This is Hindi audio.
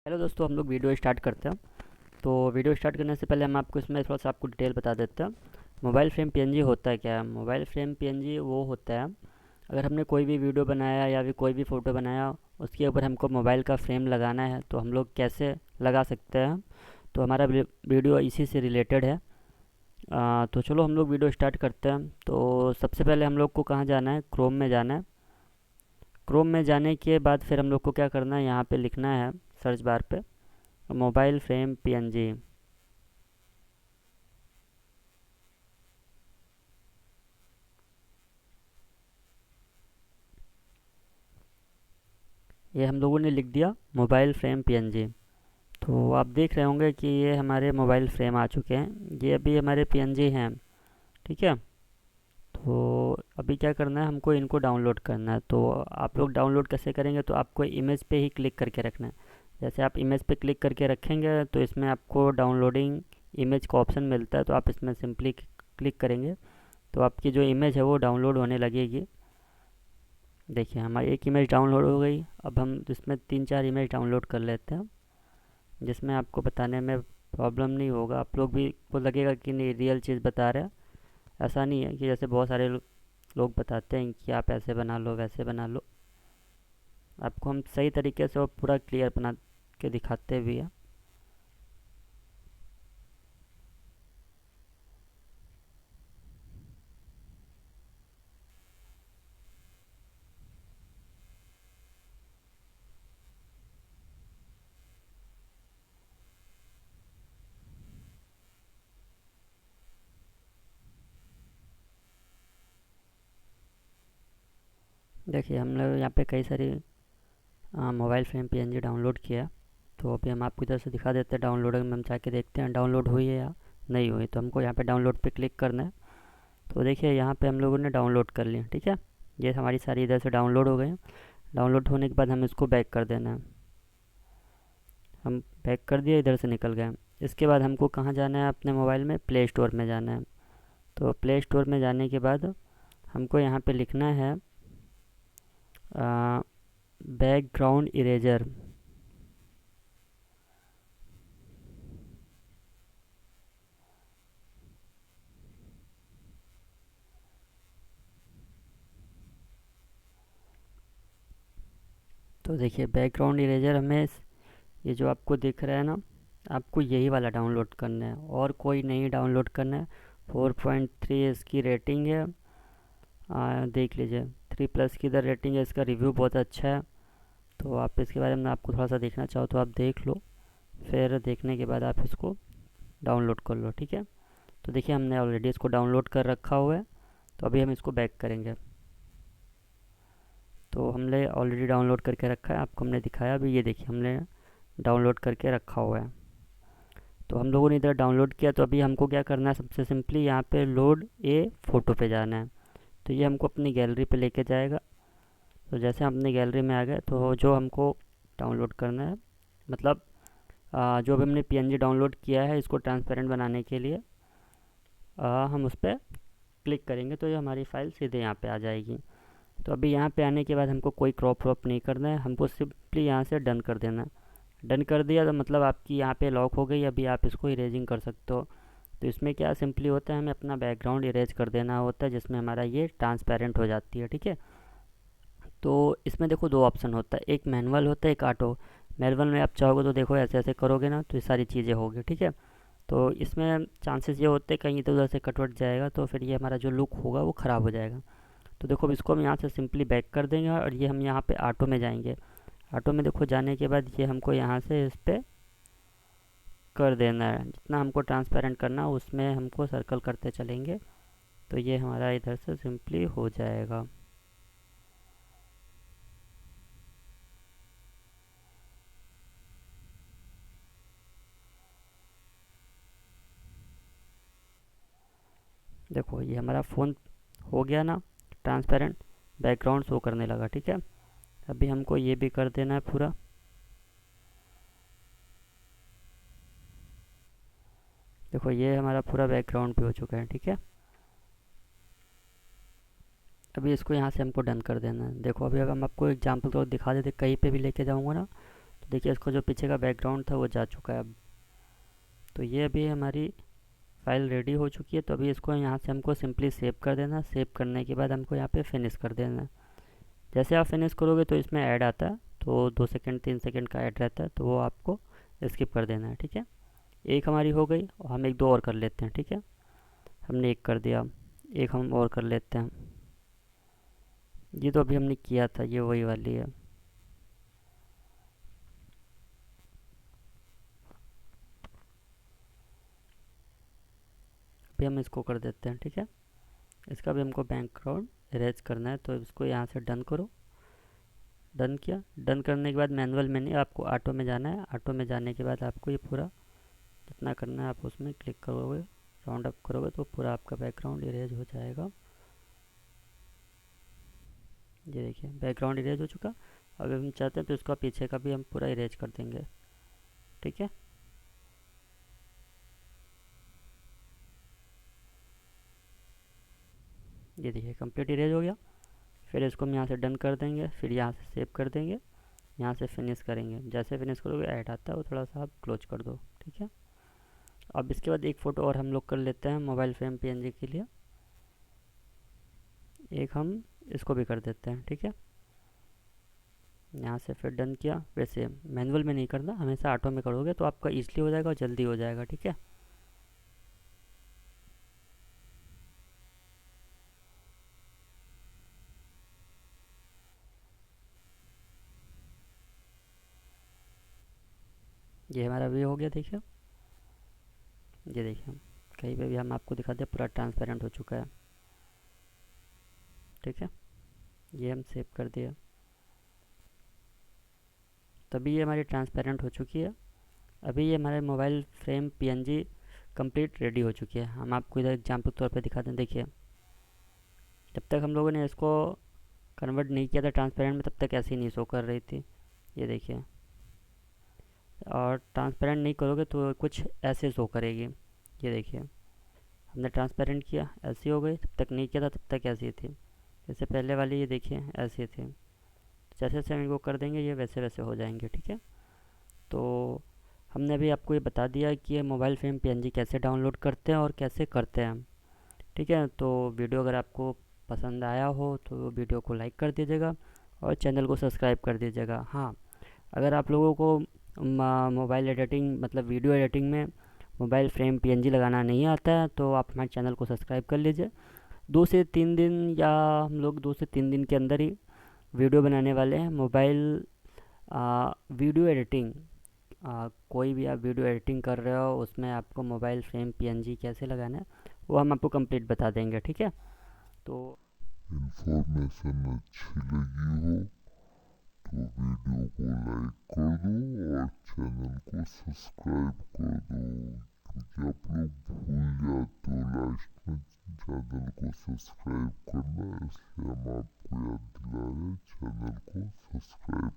हेलो दोस्तों, हम लोग वीडियो स्टार्ट करते हैं। तो वीडियो स्टार्ट करने से पहले हम आपको इसमें थोड़ा सा आपको डिटेल बता देते हैं। मोबाइल फ्रेम पीएनजी होता है क्या है? मोबाइल फ्रेम पीएनजी वो होता है, अगर हमने कोई भी वीडियो बनाया या फिर कोई भी फ़ोटो बनाया, उसके ऊपर हमको मोबाइल का फ्रेम लगाना है तो हम लोग कैसे लगा सकते हैं। तो हमारा वीडियो इसी से रिलेटेड है। तो चलो हम लोग वीडियो स्टार्ट करते हैं। तो सबसे पहले हम लोग को कहाँ जाना है? क्रोम में जाना है। क्रोम में जाने के बाद फिर हम लोग को क्या करना है, यहाँ पे लिखना है सर्च बार पे मोबाइल फ्रेम पीएनजी। ये हम लोगों ने लिख दिया मोबाइल फ्रेम पीएनजी। तो आप देख रहे होंगे कि ये हमारे मोबाइल फ्रेम आ चुके हैं, ये अभी हमारे पीएनजी हैं। ठीक है। तो अभी क्या करना है, हमको इनको डाउनलोड करना है। तो आप लोग डाउनलोड कैसे करेंगे, तो आपको इमेज पे ही क्लिक करके रखना है। जैसे आप इमेज पे क्लिक करके रखेंगे तो इसमें आपको डाउनलोडिंग इमेज का ऑप्शन मिलता है, तो आप इसमें सिंपली क्लिक करेंगे तो आपकी जो इमेज है वो डाउनलोड होने लगेगी। देखिए हमारी एक इमेज डाउनलोड हो गई। अब हम इसमें 3-4 इमेज डाउनलोड कर लेते हैं, जिसमें आपको बताने में प्रॉब्लम नहीं होगा। आप लोग भी को लगेगा कि नहीं रियल चीज़ बता रहे हैं। ऐसा नहीं है कि जैसे बहुत सारे लोग बताते हैं कि आप ऐसे बना लो वैसे बना लो। आपको हम सही तरीके से और पूरा क्लियर बना के दिखाते भी हैं। देखिए हमने यहाँ पे कई सारी मोबाइल फ्रेम पीएनजी डाउनलोड किया है। तो अभी हम आपको इधर से दिखा देते हैं डाउनलोड में, हम जाके देखते हैं डाउनलोड हुई है या नहीं हुई। तो हमको यहाँ पे डाउनलोड पे क्लिक करना है। तो देखिए यहाँ पे हम लोगों ने डाउनलोड कर लिया। ठीक है, ये हमारी सारी इधर से डाउनलोड हो गई। डाउनलोड होने के बाद हम इसको बैक कर देना है। हम बैक कर दिए, इधर से निकल गए। इसके बाद हमको कहाँ जाना है, अपने मोबाइल में प्ले स्टोर में जाना है। तो प्ले स्टोर में जाने के बाद हमको यहाँ पे लिखना है बैकग्राउंड इरेजर। तो देखिए बैकग्राउंड इरेजर हमें ये जो आपको दिख रहा है ना, आपको यही वाला डाउनलोड करना है और कोई नहीं डाउनलोड करना है। 4.3 इसकी रेटिंग है। देख लीजिए 3+ की इधर रेटिंग है, इसका रिव्यू बहुत अच्छा है। तो आप इसके बारे में आपको थोड़ा सा देखना चाहो तो आप देख लो, फिर देखने के बाद आप इसको डाउनलोड कर लो। ठीक है। तो देखिए हमने ऑलरेडी इसको डाउनलोड कर रखा हुआ है। तो अभी हम इसको बैक करेंगे। तो हमने ऑलरेडी डाउनलोड करके रखा है, आपको हमने दिखाया अभी। ये देखिए हमने डाउनलोड करके रखा हुआ है। तो हम लोगों ने इधर डाउनलोड किया। तो अभी हमको क्या करना है, सबसे सिंपली यहाँ पे लोड ए फ़ोटो पे जाना है। तो ये हमको अपनी गैलरी पे लेके जाएगा। तो जैसे हम अपनी गैलरी में आ गए तो जो हमको डाउनलोड करना है, मतलब जो भी हमने पीएनजी डाउनलोड किया है इसको ट्रांसपेरेंट बनाने के लिए हम उस पर क्लिक करेंगे तो ये हमारी फ़ाइल सीधे यहाँ पे आ जाएगी। तो अभी यहाँ पे आने के बाद हमको कोई क्रॉप व्रॉप नहीं करना है, हमको सिंपली यहाँ से डन कर देना है। डन कर दिया तो मतलब आपकी यहाँ पे लॉक हो गई। अभी आप इसको इरेजिंग कर सकते हो। तो इसमें क्या सिंपली होता है, हमें अपना बैकग्राउंड इरेज कर देना होता है, जिसमें हमारा ये ट्रांसपेरेंट हो जाती है। ठीक है। तो इसमें देखो दो ऑप्शन होता है, एक मैनुअल होता है एक ऑटो। मैनुअल में आप चाहोगे तो देखो ऐसे ऐसे करोगे ना तो ये सारी चीज़ें होगी। ठीक है। तो इसमें चांसेस ये होते हैं कहीं इधर उधर से कट वट जाएगा तो फिर ये हमारा जो लुक होगा वो ख़राब हो जाएगा। तो देखो अब इसको हम यहाँ से सिंपली बैक कर देंगे और ये हम यहाँ पे ऑटो में जाएंगे। ऑटो में देखो जाने के बाद ये हमको यहाँ से इस पर कर देना है, जितना हमको ट्रांसपेरेंट करना है उसमें हमको सर्कल करते चलेंगे। तो ये हमारा इधर से सिंपली हो जाएगा। देखो ये हमारा फ़ोन हो गया ना ट्रांसपेरेंट, बैकग्राउंड शो करने लगा। ठीक है। अभी हमको ये भी कर देना है पूरा। देखो ये हमारा पूरा बैकग्राउंड भी हो चुका है। ठीक है। अभी इसको यहाँ से हमको डन कर देना है। देखो अभी अगर हम आपको एग्जांपल तो दिखा देते, कहीं पे भी लेके जाऊँगा ना तो देखिए इसको जो पीछे का बैकग्राउंड था वो जा चुका है अब। तो ये अभी हमारी फाइल रेडी हो चुकी है। तो अभी इसको यहाँ से हमको सिंपली सेव कर देना। सेव करने के बाद हमको यहाँ पे फिनिश कर देना। जैसे आप फिनिश करोगे तो इसमें ऐड आता है, तो 2 सेकंड 3 सेकंड का ऐड रहता है, तो वो आपको स्किप कर देना है। ठीक है, एक हमारी हो गई और हम एक दो और कर लेते हैं। ठीक है, हमने एक कर दिया, एक हम और कर लेते हैं। ये तो अभी हमने किया था, ये वही वाली है। अभी हम इसको कर देते हैं। ठीक है, इसका भी हमको बैकग्राउंड इरेज करना है, तो इसको यहाँ से डन करो। डन किया। डन करने के बाद मैनुअल में नहीं, आपको ऑटो में जाना है। ऑटो में जाने के बाद आपको ये पूरा जितना करना है आप उसमें क्लिक करोगे, राउंड अप करोगे तो पूरा आपका बैकग्राउंड इरेज हो जाएगा। ये देखिए बैकग्राउंड इरेज हो चुका। अगर हम चाहते हैं तो इसका पीछे का भी हम पूरा इरेज कर देंगे। ठीक है, ये देखिए कंप्लीट इरेज हो गया। फिर इसको हम यहाँ से डन कर देंगे, फिर यहाँ से सेव कर देंगे, यहाँ से फिनिश करेंगे। जैसे फिनिश करोगे ऐड आता है, वो थोड़ा सा आप क्लोज कर दो। ठीक है, अब इसके बाद एक फ़ोटो और हम लोग कर लेते हैं मोबाइल फ्रेम पीएनजी के लिए। एक हम इसको भी कर देते हैं। ठीक है, यहाँ से फिर डन किया। वैसे मैनुअल में नहीं करना, हमेशा ऑटो में करोगे तो आपका ईजिली हो जाएगा और जल्दी हो जाएगा। ठीक है, ये हमारा भी हो गया। देखिए, ये देखिए कहीं पे भी हम आपको दिखा दें पूरा ट्रांसपेरेंट हो चुका है। ठीक है, ये हम सेव कर दिया, तभी ये हमारी ट्रांसपेरेंट हो चुकी है। अभी ये हमारे mobile frame PNG complete ready हो चुकी है। हम आपको इधर एग्जाम्पल तौर पे दिखा दें। देखिए जब तक हम लोगों ने इसको कन्वर्ट नहीं किया था ट्रांसपेरेंट में, तब तक ऐसे ही नहीं शो कर रही थी। ये देखिए, और ट्रांसपेरेंट नहीं करोगे तो कुछ ऐसे शो करेगी। ये देखिए हमने ट्रांसपेरेंट किया ऐसी हो गई, तब तक नहीं किया था तब तक ऐसी थी। जैसे पहले वाली ये देखिए ऐसी थी। जैसे जैसे हम इनको कर देंगे ये वैसे वैसे हो जाएंगे। ठीक है, तो हमने अभी आपको ये बता दिया कि ये मोबाइल फ्रेम पीएनजी कैसे डाउनलोड करते हैं और कैसे करते हैं। ठीक है, तो वीडियो अगर आपको पसंद आया हो तो वीडियो को लाइक कर दीजिएगा और चैनल को सब्सक्राइब कर दीजिएगा। हाँ, अगर आप लोगों को मोबाइल एडिटिंग मतलब वीडियो एडिटिंग में मोबाइल फ्रेम पीएनजी लगाना नहीं आता है तो आप हमारे चैनल को सब्सक्राइब कर लीजिए। 2 से 3 दिन या हम लोग 2 से 3 दिन के अंदर ही वीडियो बनाने वाले हैं मोबाइल वीडियो एडिटिंग। कोई भी आप वीडियो एडिटिंग कर रहे हो उसमें आपको मोबाइल फ्रेम पीएनजी कैसे लगाना है वो हम आपको कंप्लीट बता देंगे। ठीक है, तो इंफॉर्मेशन अच्छी लगी हो तो वीडियो को लाइक कर दो और चैनल को सब्सक्राइब कर दो, क्योंकि आप लोग भूल जाते हो लास्ट में चैनल को सब्सक्राइब करना, इसलिए हम आपको याद दिला रहे हैं चैनल को सब्सक्राइब